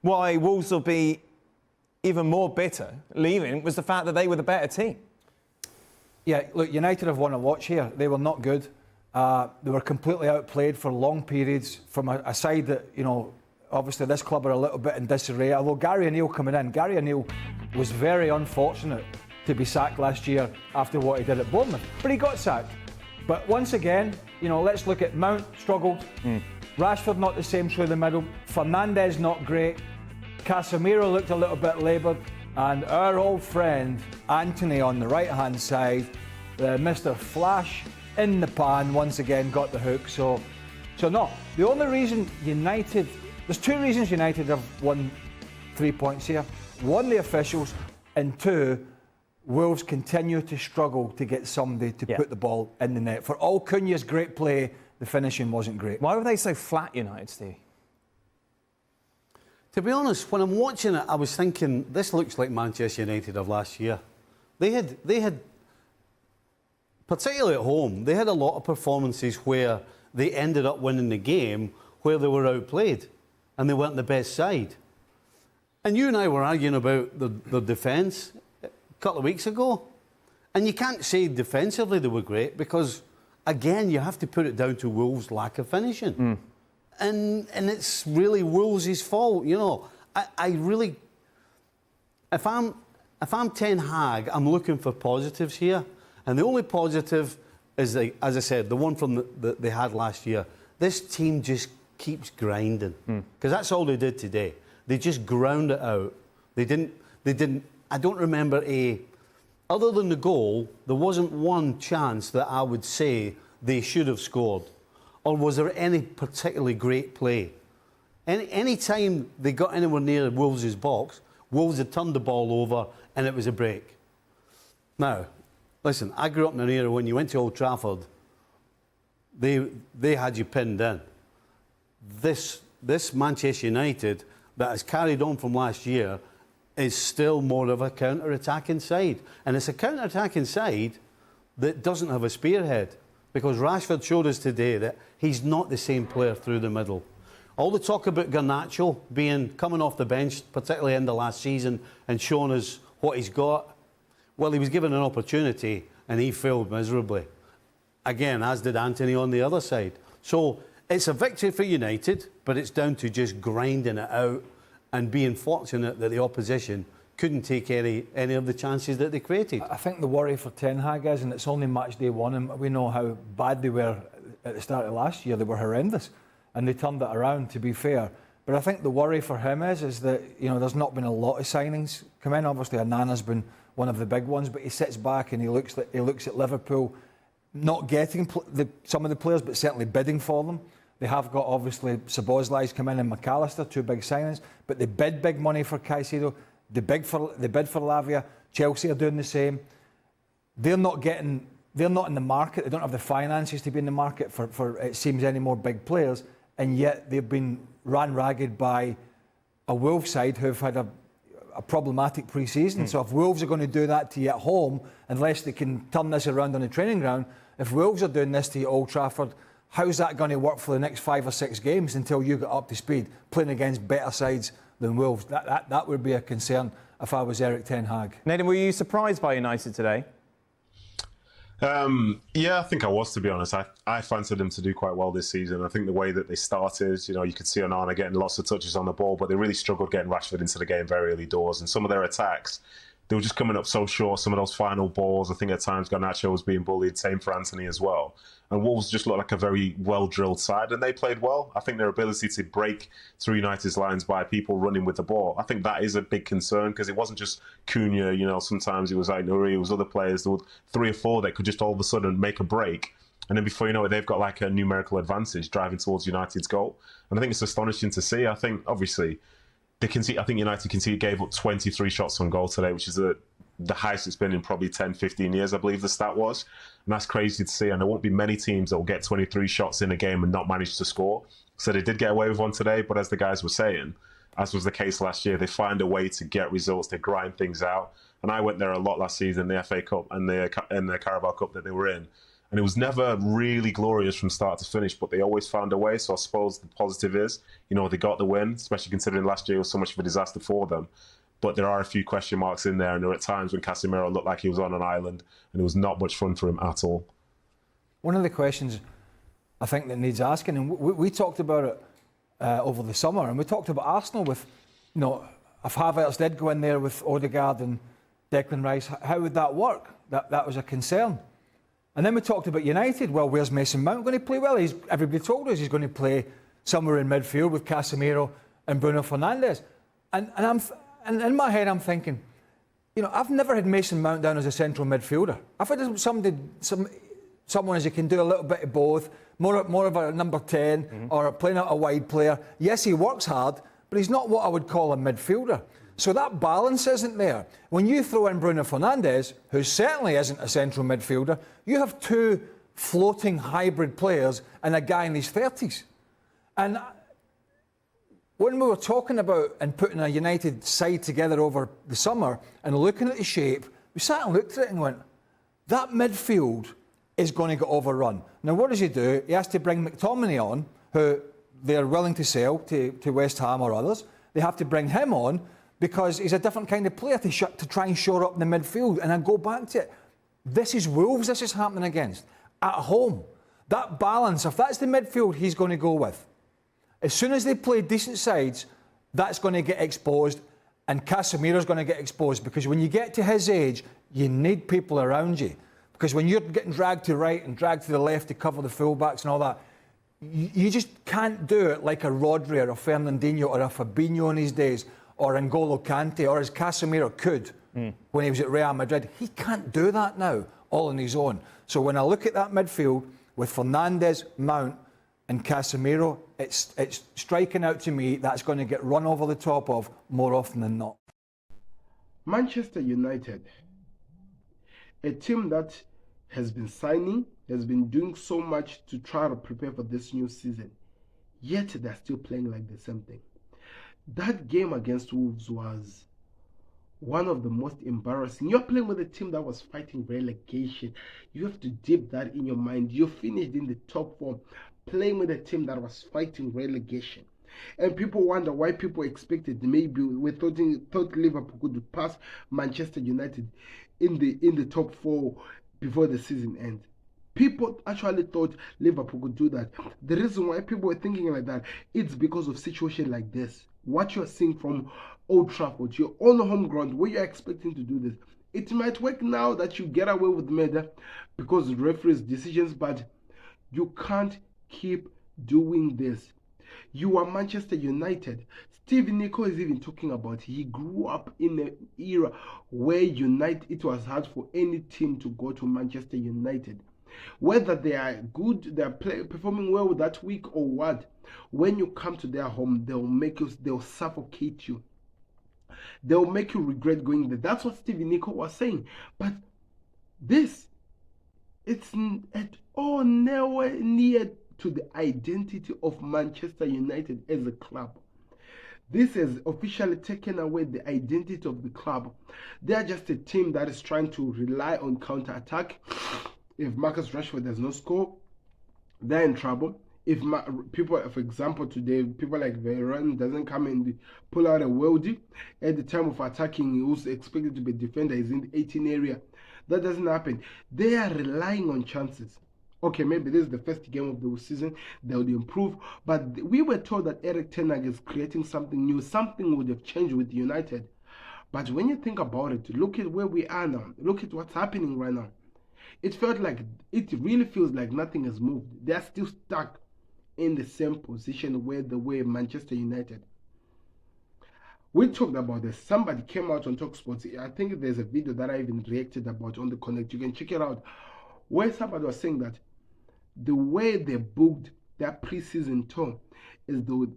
why Wolves will be even more bitter leaving was the fact that they were the better team. Yeah, look, United have won a watch here. They were not good. They were completely outplayed for long periods from a side that, you know, obviously this club are a little bit in disarray. Although Gary O'Neill coming in, Gary O'Neill was very unfortunate to be sacked last year after what he did at Bournemouth. But he got sacked. But once again, you know, let's look at Mount struggled. Rashford not the same through the middle. Fernandes not great. Casemiro looked a little bit laboured. And our old friend Anthony on the right-hand side, Mr. Flash in the pan, once again got the hook. So no, the only reason United, there's two reasons United have won 3 points here. One, the officials, and two, Wolves continue to struggle to get somebody to put the ball in the net. For all Cunha's great play, the finishing wasn't great. Why were they so flat, United, Steve? To be honest, when I'm watching it, I was thinking, this looks like Manchester United of last year. They had, particularly at home, they had a lot of performances where they ended up winning the game where they were outplayed and they weren't the best side. And you and I were arguing about the defence a couple of weeks ago. And you can't say defensively they were great because, again, you have to put it down to Wolves' lack of finishing. And it's really Wolves' fault, you know. I really, if I'm Ten Hag, I'm looking for positives here, and the only positive is, as I said, the one from they had last year. This team just keeps grinding because that's all they did today. They just ground it out. They didn't. I don't remember other than the goal, there wasn't one chance that I would say they should have scored. Or was there any particularly great play? Any time they got anywhere near Wolves' box, Wolves had turned the ball over and it was a break. Now, listen, I grew up in an era when you went to Old Trafford, they had you pinned in. This Manchester United that has carried on from last year is still more of a counter-attacking side. And it's a counter-attacking side that doesn't have a spearhead. Because Rashford showed us today that he's not the same player through the middle. All the talk about Garnacho coming off the bench, particularly in the last season, and showing us what he's got, well, he was given an opportunity and he failed miserably. Again, as did Anthony on the other side. So it's a victory for United, but it's down to just grinding it out and being fortunate that the opposition couldn't take any of the chances that they created. I think the worry for Ten Hag is, and it's only match day one, and we know how bad they were at the start of last year. They were horrendous, and they turned it around, to be fair. But I think the worry for him is that, you know, there's not been a lot of signings come in. Obviously, Anana's been one of the big ones, but he sits back and he looks at Liverpool not getting some of the players, but certainly bidding for them. They have got, obviously, Szoboszlai's come in and McAllister, two big signings, but they bid big money for Caicedo. They bid for Lavia. Chelsea are doing the same. They're not in the market. They don't have the finances to be in the market for it seems, any more big players. And yet they've been ran ragged by a Wolves side who've had a problematic pre-season. So if Wolves are going to do that to you at home, unless they can turn this around on the training ground, if Wolves are doing this to you at Old Trafford, how's that going to work for the next 5 or 6 games until you get up to speed, playing against better sides than Wolves? That would be a concern if I was Eric Ten Hag. Nathan, were you surprised by United today? Yeah, I think I was, to be honest. I fancied them to do quite well this season. I think the way that they started, you know, you could see Onana getting lots of touches on the ball, but they really struggled getting Rashford into the game very early doors. And some of their attacks, they were just coming up so short. Some of those final balls, I think at times Garnacho was being bullied, same for Anthony as well. And Wolves just looked like a very well-drilled side, and they played well. I think their ability to break through United's lines by people running with the ball, I think that is a big concern, because it wasn't just Cunha, you know, sometimes it was Nuri, it was other players. There were 3 or 4 that could just all of a sudden make a break, and then before you know it, they've got like a numerical advantage driving towards United's goal. And I think it's astonishing to see. I think, obviously, I think United gave up 23 shots on goal today, which is the highest it's been in probably 10, 15 years, I believe the stat was. And that's crazy to see. And there won't be many teams that will get 23 shots in a game and not manage to score. So they did get away with one today, but as the guys were saying, as was the case last year, they find a way to get results, they grind things out. And I went there a lot last season, the FA Cup and the Carabao Cup that they were in. And it was never really glorious from start to finish, but they always found a way. So I suppose the positive is, they got the win, especially considering last year was so much of a disaster for them. But there are a few question marks in there, and there were times when Casemiro looked like he was on an island, and it was not much fun for him at all. One of the questions I think that needs asking, and we talked about it over the summer, and we talked about Arsenal with, if Havertz did go in there with Odegaard and Declan Rice, how would that work? That was a concern. And then we talked about United. Well, where's Mason Mount going to play? Well, everybody told us he's going to play somewhere in midfield with Casemiro and Bruno Fernandes. And in my head, I'm thinking, I've never had Mason Mount down as a central midfielder. I've had someone as you can do a little bit of both, more of a number 10 or playing out a wide player. Yes, he works hard, but he's not what I would call a midfielder. So that balance isn't there. When you throw in Bruno Fernandes, who certainly isn't a central midfielder, you have two floating hybrid players and a guy in his 30s. And when we were talking about and putting a United side together over the summer and looking at the shape, we sat and looked at it and went, that midfield is going to get overrun. Now, what does he do? He has to bring McTominay on, who they're willing to sell to West Ham or others. They have to bring him on because he's a different kind of player to try and shore up the midfield. And I go back to it. This is Wolves this is happening against. At home. That balance, if that's the midfield he's going to go with, as soon as they play decent sides, that's going to get exposed, and Casemiro's going to get exposed, because when you get to his age, you need people around you. Because when you're getting dragged to right and dragged to the left to cover the fullbacks and all that, you just can't do it like a Rodri or a Fernandinho or a Fabinho in his days, or N'Golo Kante, or as Casemiro could when he was at Real Madrid. He can't do that now, all on his own. So when I look at that midfield with Fernandes, Mount and Casemiro, it's striking out to me that's going to get run over the top of more often than not. Manchester United, a team that has been signing, has been doing so much to try to prepare for this new season, yet they're still playing like the same thing. That game against Wolves was one of the most embarrassing. You're playing with a team that was fighting relegation. You have to dip that in your mind. You finished in the top four, playing with a team that was fighting relegation. And people wonder why people expected, maybe we thought Liverpool could pass Manchester United in the top four before the season ends. People actually thought Liverpool could do that. The reason why people were thinking like that, it's because of situation like this. What you're seeing from Old Trafford, you're on the home ground where you're expecting to do this. It might work now that you get away with murder because of referees' decisions, but you can't keep doing this. You are Manchester United. Steve Nicol is even talking about he grew up in an era where it was hard for any team to go to Manchester United. Whether they are good, they are performing well that week or what, when you come to their home, they'll suffocate you. They'll make you regret going there. That's what Steve Nicol was saying. But it's at all nowhere near to the identity of Manchester United as a club. This has officially taken away the identity of the club. They are just a team that is trying to rely on counter-attack. If Marcus Rashford does not score, they're in trouble. If people, for example, today, people like Varane doesn't come and pull out a worldie at the time of attacking, who's expected to be a defender, is in the 18 area. That doesn't happen. They are relying on chances. Okay, maybe this is the first game of the season, they would improve. But we were told that Eric Ten Hag is creating something new. Something would have changed with United. But when you think about it, look at where we are now. Look at what's happening right now. It really feels like nothing has moved. They are still stuck in the same position where they were Manchester United. We talked about this. Somebody came out on TalkSport. I think there's a video that I even reacted about on the Connect. You can check it out. Where somebody was saying that the way they booked their preseason tour is the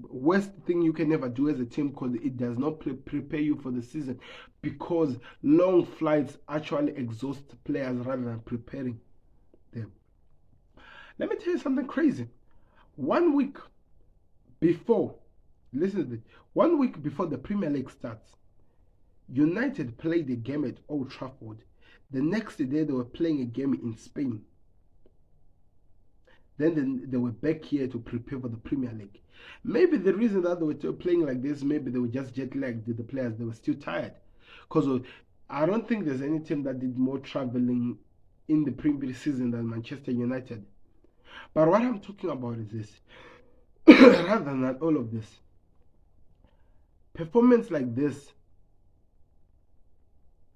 worst thing you can ever do as a team, because it does not prepare you for the season, because long flights actually exhaust players rather than preparing them. Let me tell you something crazy. 1 week before, listen to this, 1 week before the Premier League starts, United played a game at Old Trafford. The next day they were playing a game in Spain. Then they were back here to prepare for the Premier League. Maybe the reason that they were still playing like this, maybe they were just jet lagged, the players, they were still tired. Because I don't think there's any team that did more traveling in the Premier season than Manchester United. But what I'm talking about is this. Rather than all of this, performance like this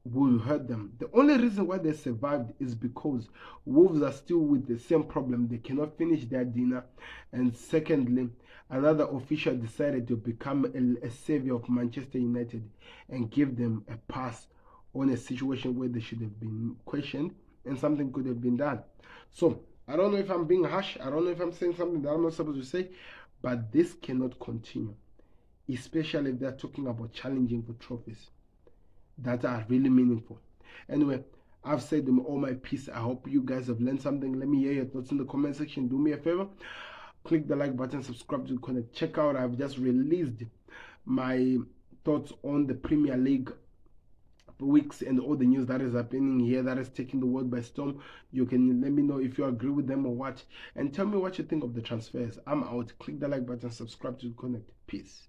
will hurt them. The only reason why they survived is because Wolves are still with the same problem. They cannot finish their dinner. And secondly, another official decided to become a savior of Manchester United and give them a pass on a situation where they should have been questioned and something could have been done. So, I don't know if I'm being harsh. I don't know if I'm saying something that I'm not supposed to say. But this cannot continue. Especially if they're talking about challenging for trophies that are really meaningful. Anyway, I've said them all my piece. I hope you guys have learned something. Let me hear your thoughts in the comment section. Do me a favor, click the like button, subscribe to Connect. Check out, I've just released my thoughts on the Premier League weeks and all the news that is happening here that is taking the world by storm. You can let me know if you agree with them or what, and tell me what you think of the transfers. I'm out. Click the like button, subscribe to Connect. Peace.